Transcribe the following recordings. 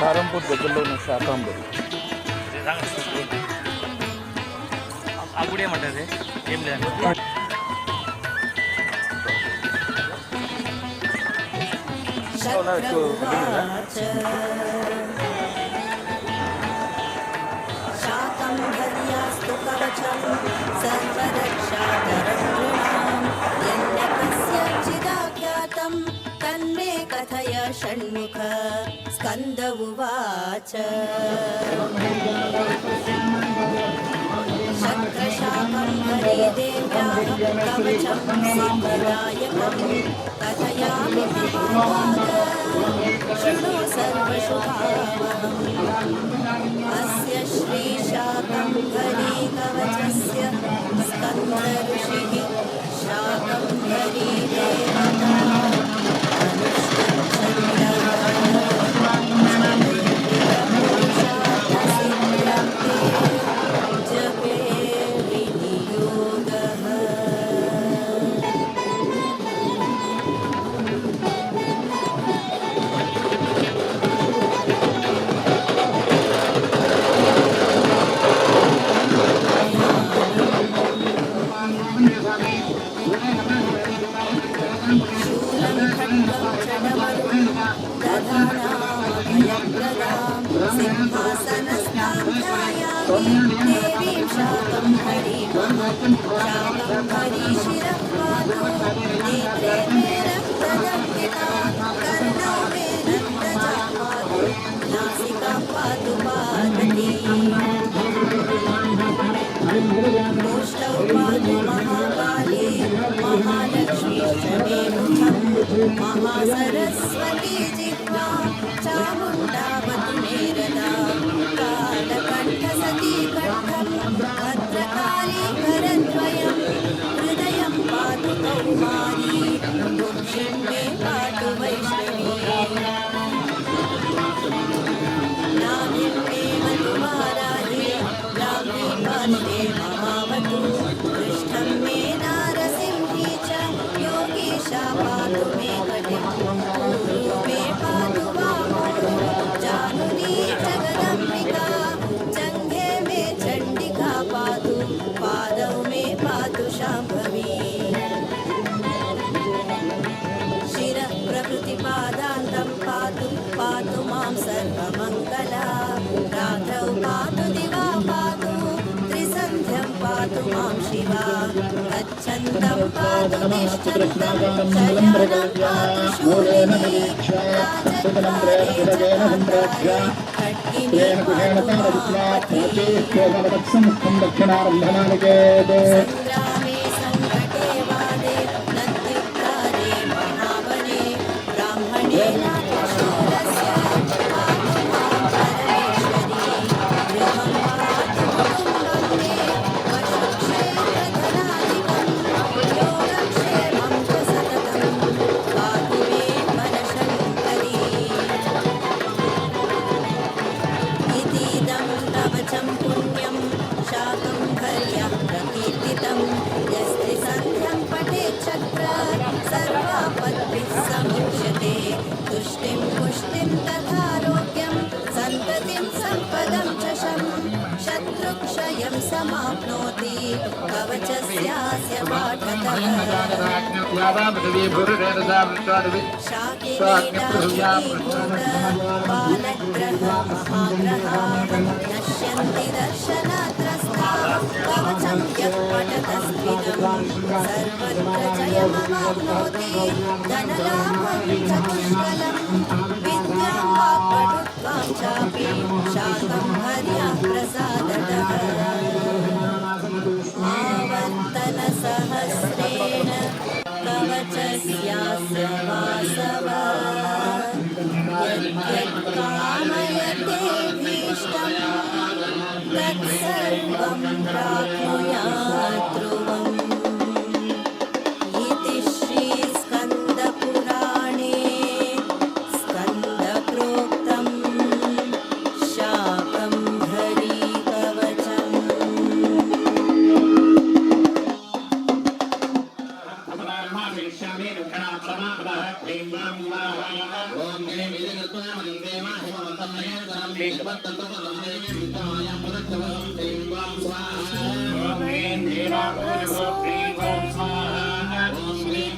కారంపూర్ దగ్గరలో ఉన్న శాకాంబరి. ఆ గుడి ఏమంటుంది? ఏం లేదు. शाकम्भर्यास्तु कवचं सर्वरक्षाकरण्यणां यन्यकस्यचिदाख्यातं तन्मे कथय षण्मुख. स्कन्द उवाच शक्रशाकम्भरी देव्याः कवचं सिद्धिदायकं कथयामि महाभाग शृणु सर्वशुभावहम्. अस्य श्रीशाकम्भरी कवचस्य स्कन्द ऋषिः शाकम्भरी देवता जपे विनियोगः. देवीं शाकम्भरीं शाकम्भरी शिरः पातु नेत्रे मे रक्तदम्पिता कर्णौ मे नन्दजा पातु नासिकां पातु पार्वती गोष्ठौ पातु महाकाली महालक्ष्मीश्च मे मुखं महासरस्वती जिह्वा चामुण्डावतु मे रदा कालकण्ठसती कण्ठं भद्रकाली करद्वयं हृदयं पातु कौमारी बुद्धिं मे पातु वैष्णवी नाभिं मे वतु वाराही ब्राह्मी पार्श्वे ममावतु पृष्ठं मे नारसिंही च योगीशा पातु मे कटिं ऊरू मे पातु वामो जानुनी जगदम्बिका जङ्घे मे चण्डिका पातु पादौ मे पातु शाम्भवी शिरः प्रभृतिपादान्तं पातु पातु मां सर्वमङ्गला रात्रौ पातु दिवा पातु त्रिसन्ध्यं पातु मां शिवा गच्छन्तं पातु तिष्ठन्तं शयनं पातु शूलिनी राजद्वारे जनार्दने खड्गिनी पातु मामती सङ्ग्रामे सङ्कटे वादे नत्युत्तारे महावने ब्राह्मणे नाट्यशूरस्य पातु मां परमेश्वरी गृहं पातु कुटुम्बं मे पशुक्षेत्रधनादिकं योगक्षेमं च सततं पातु मे मनशङ्करी इतीदं कवचं पुण्यं शाकम्भर्याः प्रकीर्तितं यस्त्रिसन्ध्यं पठेच्छक्र सर्वापद्भिः समुच्यते तुष्टिं पुष्टिं तथारोग्यं सन्ततिं सम्पदं च शत्रुक्षयं समाप्नोति कवचस्यास्य पाठतः नश्यन्ति दर्शनात्रस्ता कवचं यः पठतस्त्विदं सर्वत्र जयमवाप्नोति धनलाभं च पुष्कलं विद्यां वाक्पटुत्वां चापि शाकम्भर्याः प्रसादतः आवर्तनसहस्रेण कवचस्यास्य वासवा यत्कामयतेऽभीष्टं तत्सर्वं प्राप्नुयात् ध्रुवम्. इति श्रीस्कन्दपुराणे स्कन्दप्रोक्तं शाकम्भरी कवचम्. समावेश्यामि दुःखनात्तमापदः ह्रीं वां स्वाहा ॐ ह्रीं विजयत्वामनं देवा हिमवन्तं नयनतनं वेदवत्तन्ततं देवीं विद्यामायां प्रदत्तवं ह्रीं वां स्वाहा ॐ ह्रीं देवाभूर्भुवः ह्रीं वां स्वाहा ॐ ह्रीं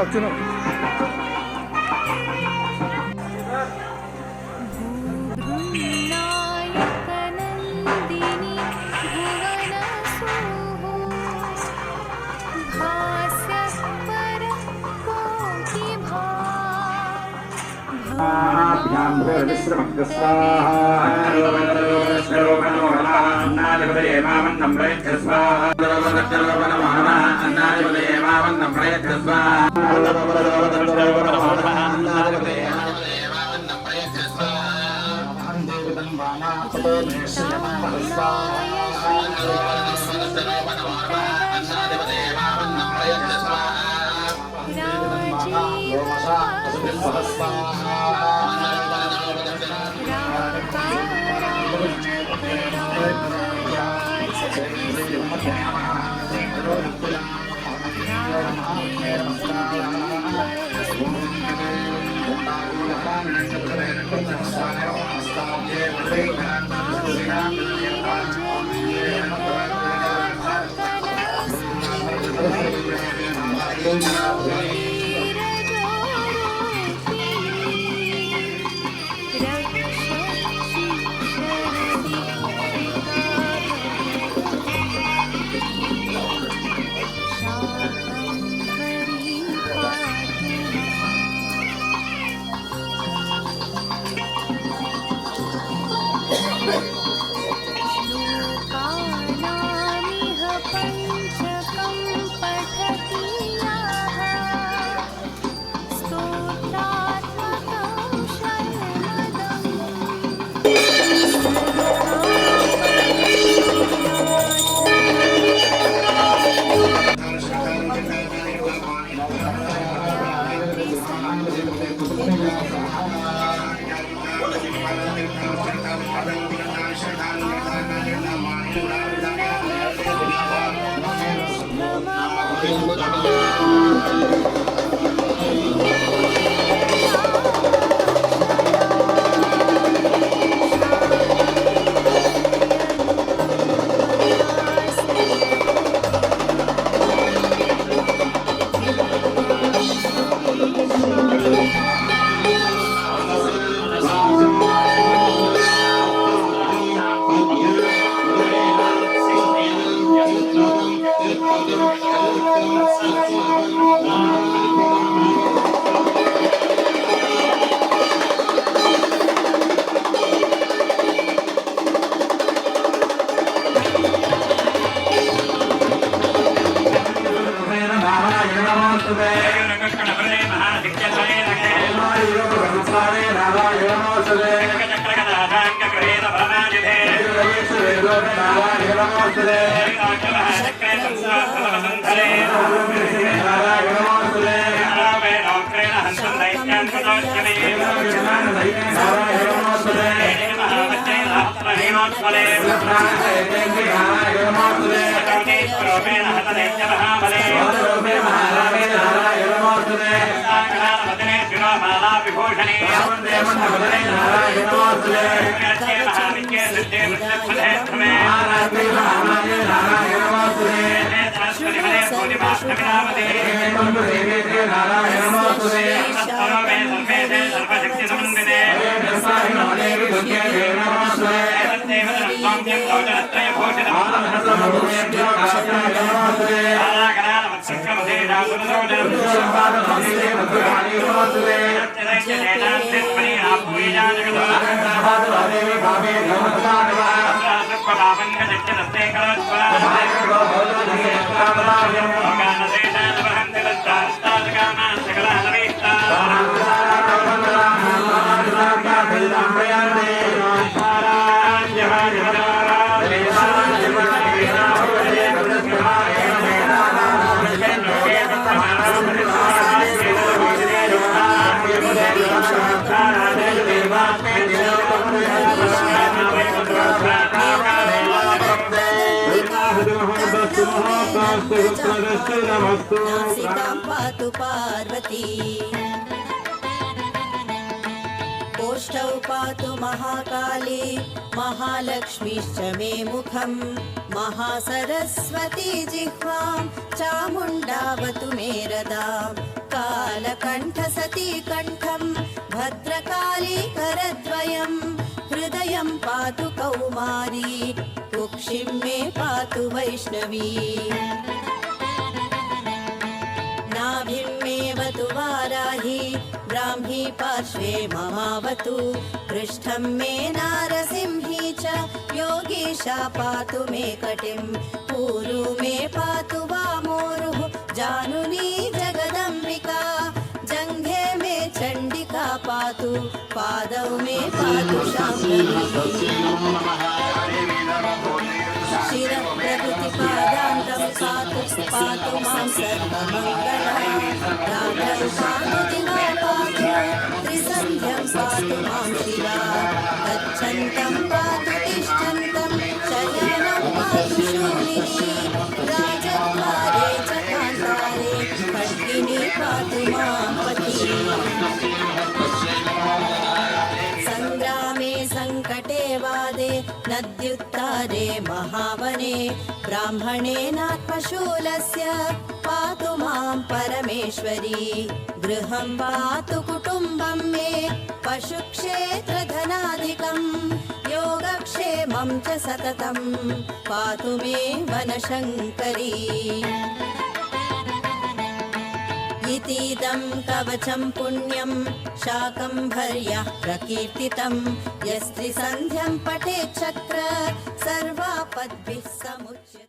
चुनाव रक्ष नासिकां पातु पार्वती कोष्ठौ पातु महाकाली महालक्ष्मीश्च मे मुखं महासरस्वती जिह्वां चामुण्डावतु मे रदां कालकण्ठसती कण्ठं भद्रकाली करद्वयं हृदयं पातु कौमारी कुक्षिं मे पातु वैष्णवी नाभिं मेऽवतु वाराही ब्राह्मी पार्श्वे ममावतु पृष्ठं मे नारसिंही च योगीशा पातु मे कटिं पूरु मे पातु वामोरुः जानुनी जगदम्बिका जङ्घे मे चण्डिका पातु पादौ मे पातु शाम्भवी शिरः प्रभृतिपादान्तं पातु मां सर्वमङ्गला रात्रौ पातु दिवा पातु त्रिसन्ध्यं पातु मां शिवा गच्छन्तं पातु तिष्ठन्तं शयनं पातु शूलिनी राजद्वारे च कान्तारे खड्गिनी पातु मां पती संग्रामे संकटे वादे नद्युत्तारे महावने ब्राह्मणेनात्मशूलस्य पातु मां परमेश्वरी गृहं पातु कुटुम्बं मे पशुक्षेत्रधनाधिकं योगक्षेमं च सततं पातु मे वनशङ्करी इतीदं कवचं पुण्यं शाकम्भर्याः प्रकीर्तितं यस्त्रिसन्ध्यं पठेच्चक्र सर्वापद्भिः समुच्यते।